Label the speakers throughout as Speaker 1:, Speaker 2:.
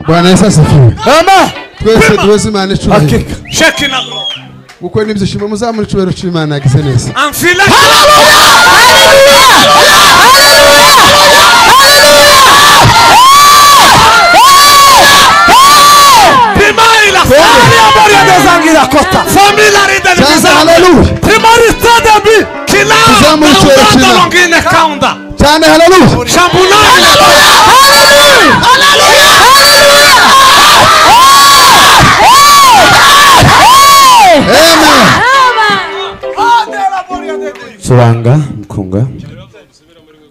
Speaker 1: Bwana Yesu asifiwe.
Speaker 2: Amen.
Speaker 1: Twese duweze Imana icubahiro.
Speaker 2: Shekina glory.
Speaker 1: Uko n'ibyishimo muzamura icubahiro cy'Imana yagize neza.
Speaker 2: Amfila.
Speaker 3: Suranga mkunga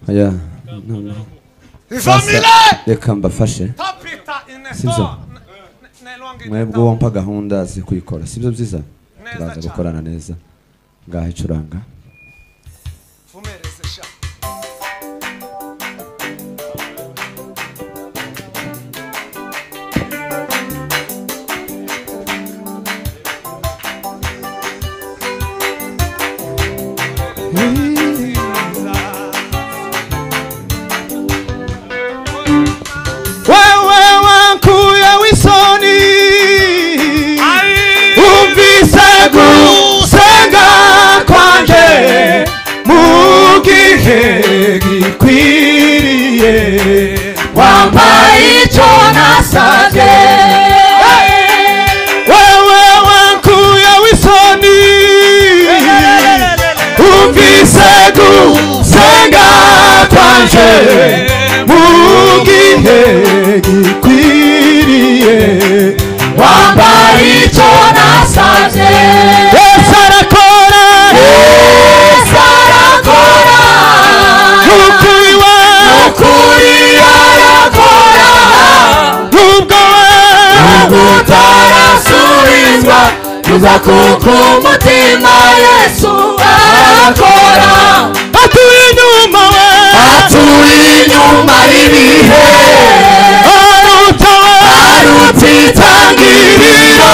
Speaker 3: aya reka mbafashe sibyo mwebwe wampa gahunda zikuyikora sibyo byiza turaza gukorana neza ngaho icuranga
Speaker 4: kuko umutima Yesu arakora atuye inyuma ibihe arutitangiriro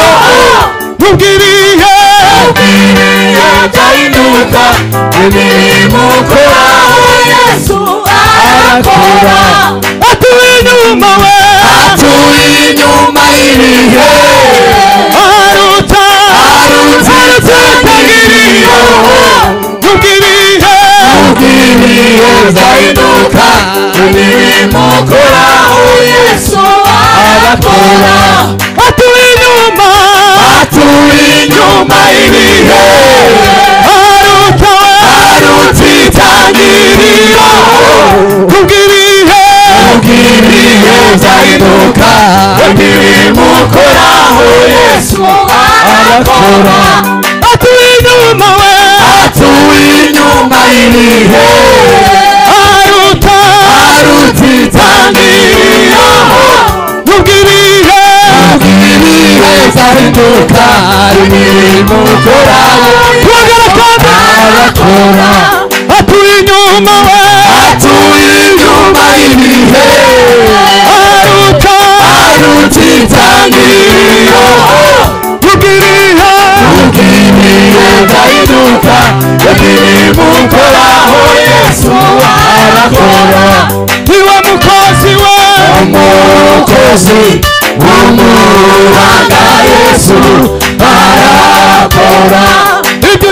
Speaker 4: ubwirihe byahinduka imirimo ukora Yesu arakora atuye inyuma ibihe zahinduka imirimo ukora Yesu arakora atuye inyuma ibihe arutitangiriro ubwirihe zahinduka imirimo ukora Yesu arakora atuye inyuma ibihe arutitangiriro ubwirihe zahinduka imirimo ukora arakora atuye inyuma ibihe arutitangiriro ubwirihe zahinduka imirimo ukora Yesu arakora niwe mukozi w'umuhanga Yesu arakora ibyo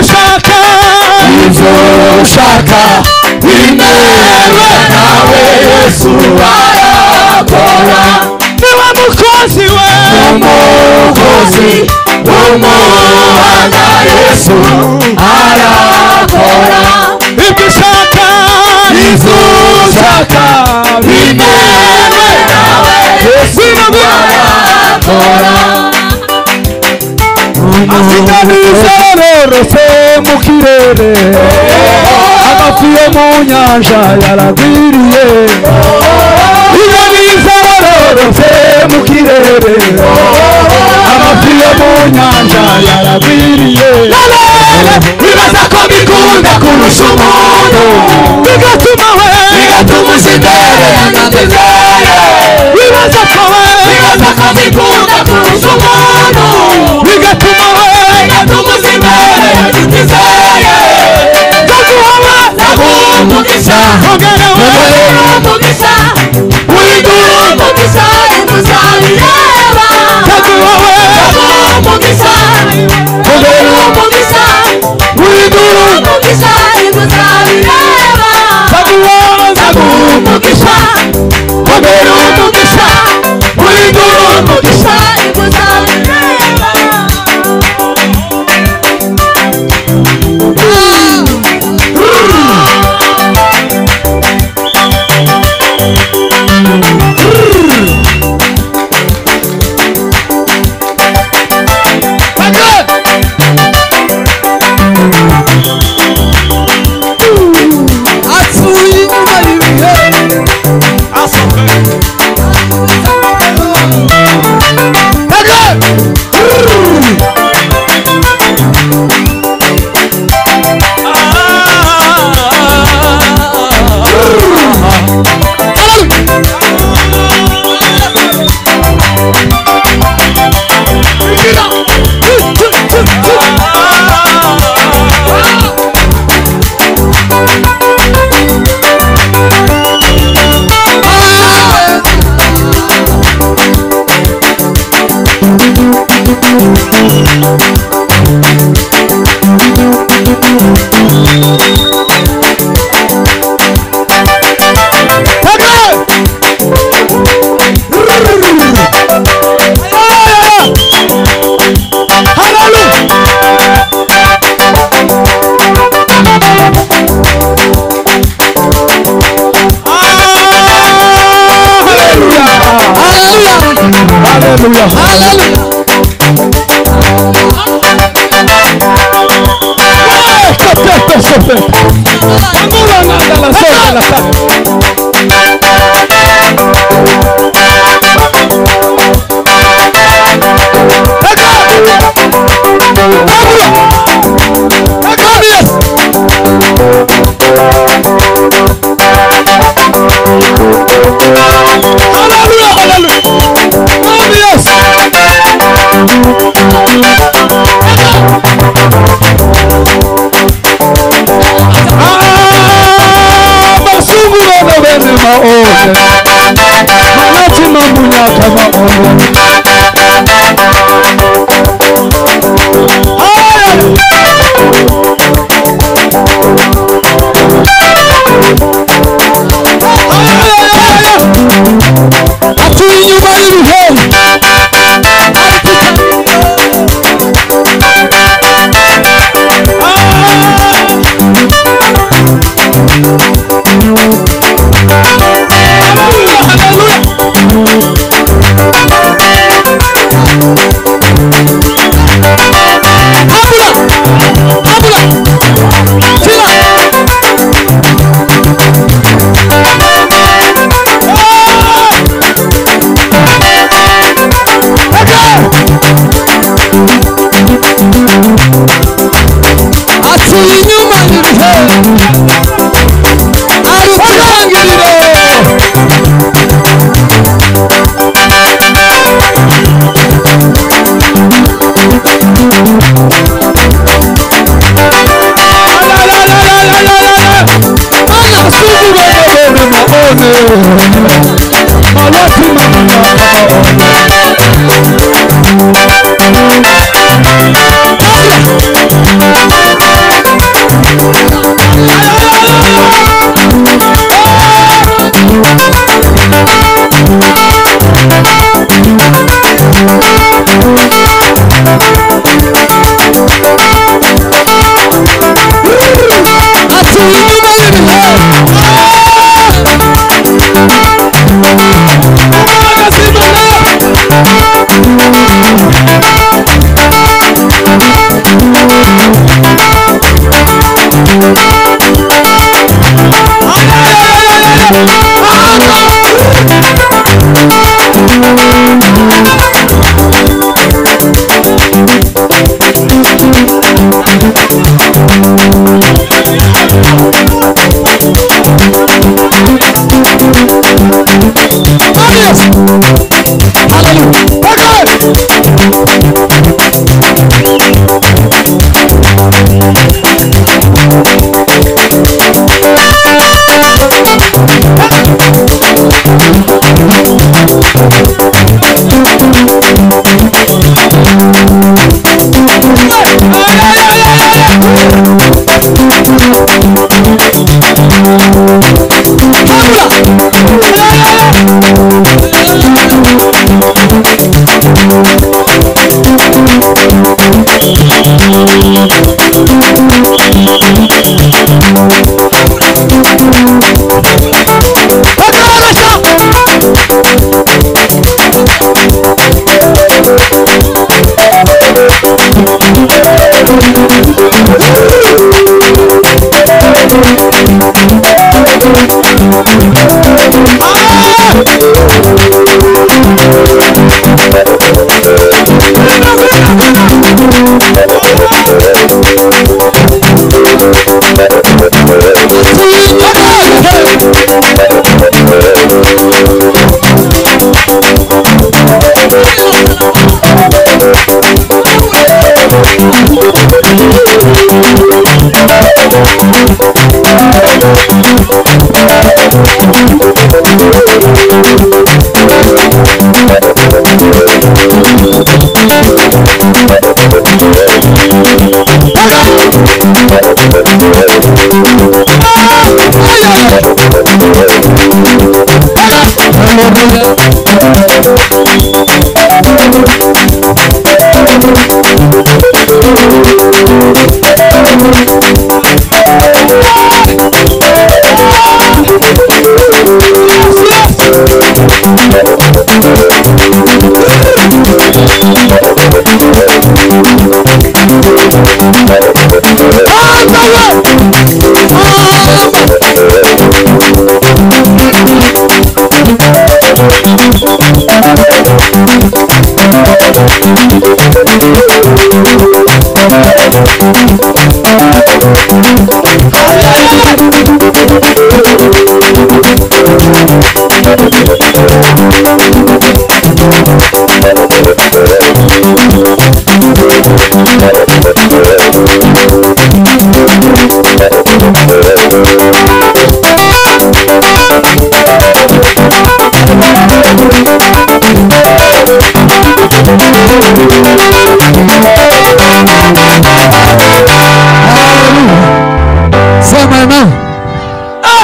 Speaker 4: ushaka bimewe nawe Yesu arakora niwe mukozi w'umuhanga Yesu arakora ibyo ushaka bimewe nawe Yesu arakora
Speaker 5: Asinganizerorose mu kirere amafi yo mu nyanja yaragwiriye Asinganizerorose mu kirere amafi yo mu nyanja yaragwiriye
Speaker 4: bibaza ko bikunda kurusha umuntu bigatuma uza imbere yanatezeye bibaza ko bikunda kurusha umuntu bigatuma uza imbere yanatezeye ndaguha umugisha umugisha w'igihugu umugisha inguzanyo
Speaker 5: haleluya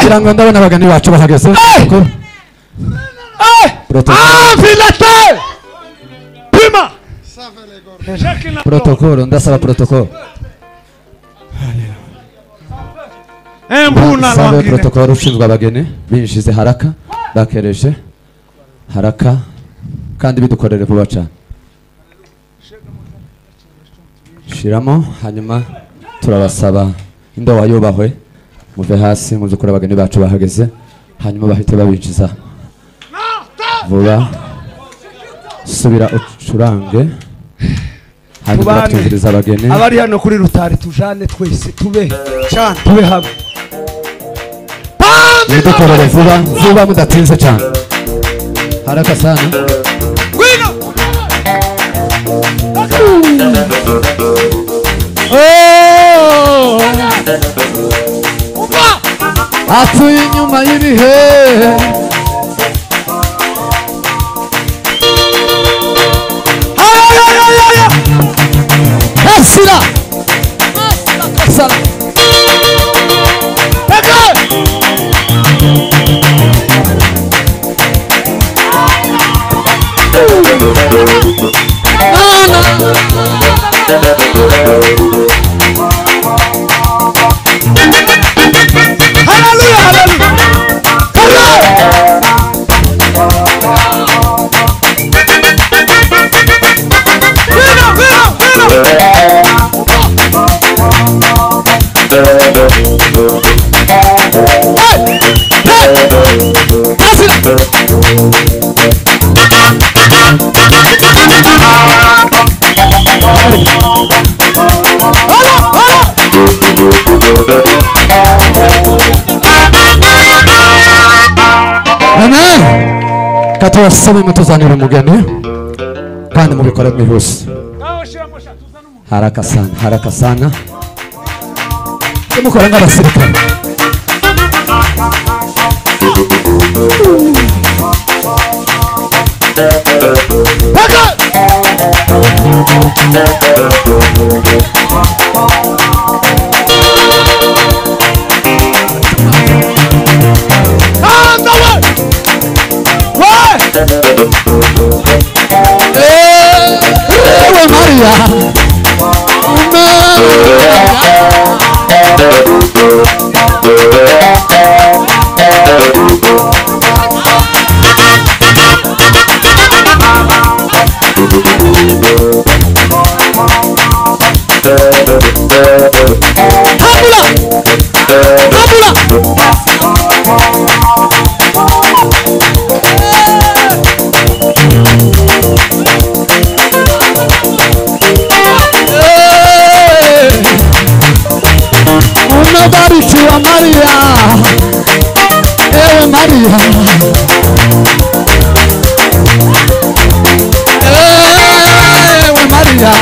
Speaker 5: Kirangwa ndabona abagani bacu bahageze.
Speaker 4: Filate! Prima!
Speaker 5: Protocolo, ndasaba protocolo.
Speaker 4: Embuna
Speaker 5: Sabe
Speaker 4: lwangine.
Speaker 5: protocolo ushinzwe abageni binjize haraka bakereje haraka kandi bidukorere vuba cyane. Shiramo hanyuma turabasaba indowa yubahwe muve hasi muzukura abageni bacu bahageze hanyuma bahite babinjiza vuba subira ucurange hanyuma batwinjiriza abageni
Speaker 2: abari hano kuri rutari tujane twese tube hamwe
Speaker 5: bidukorere vuba vuba mudatinze cyane haraka sana atuye inyuma y'ibihe kasira kasara katubasaba mutuzanira umugeni kandi mubikora mwihuse haraka sana mukora nk'abasirikare Umebarikiwa Maria, ewe Maria, ewe Maria,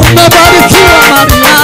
Speaker 5: umebarikiwa Maria.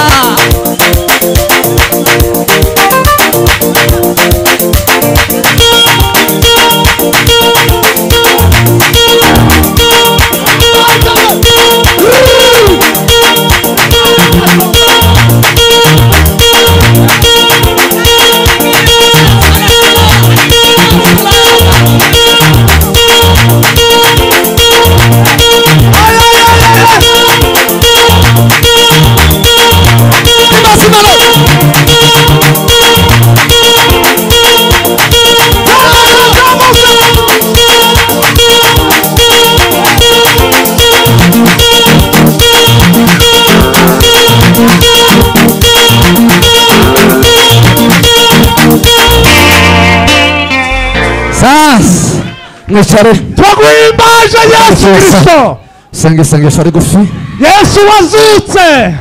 Speaker 5: Mwicare twaguhimbaye
Speaker 4: dutegereje Yesu Kristo.
Speaker 5: senga isengesho rigufi.
Speaker 4: Yesu wazutse.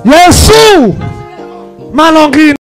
Speaker 4: Yesu malongino.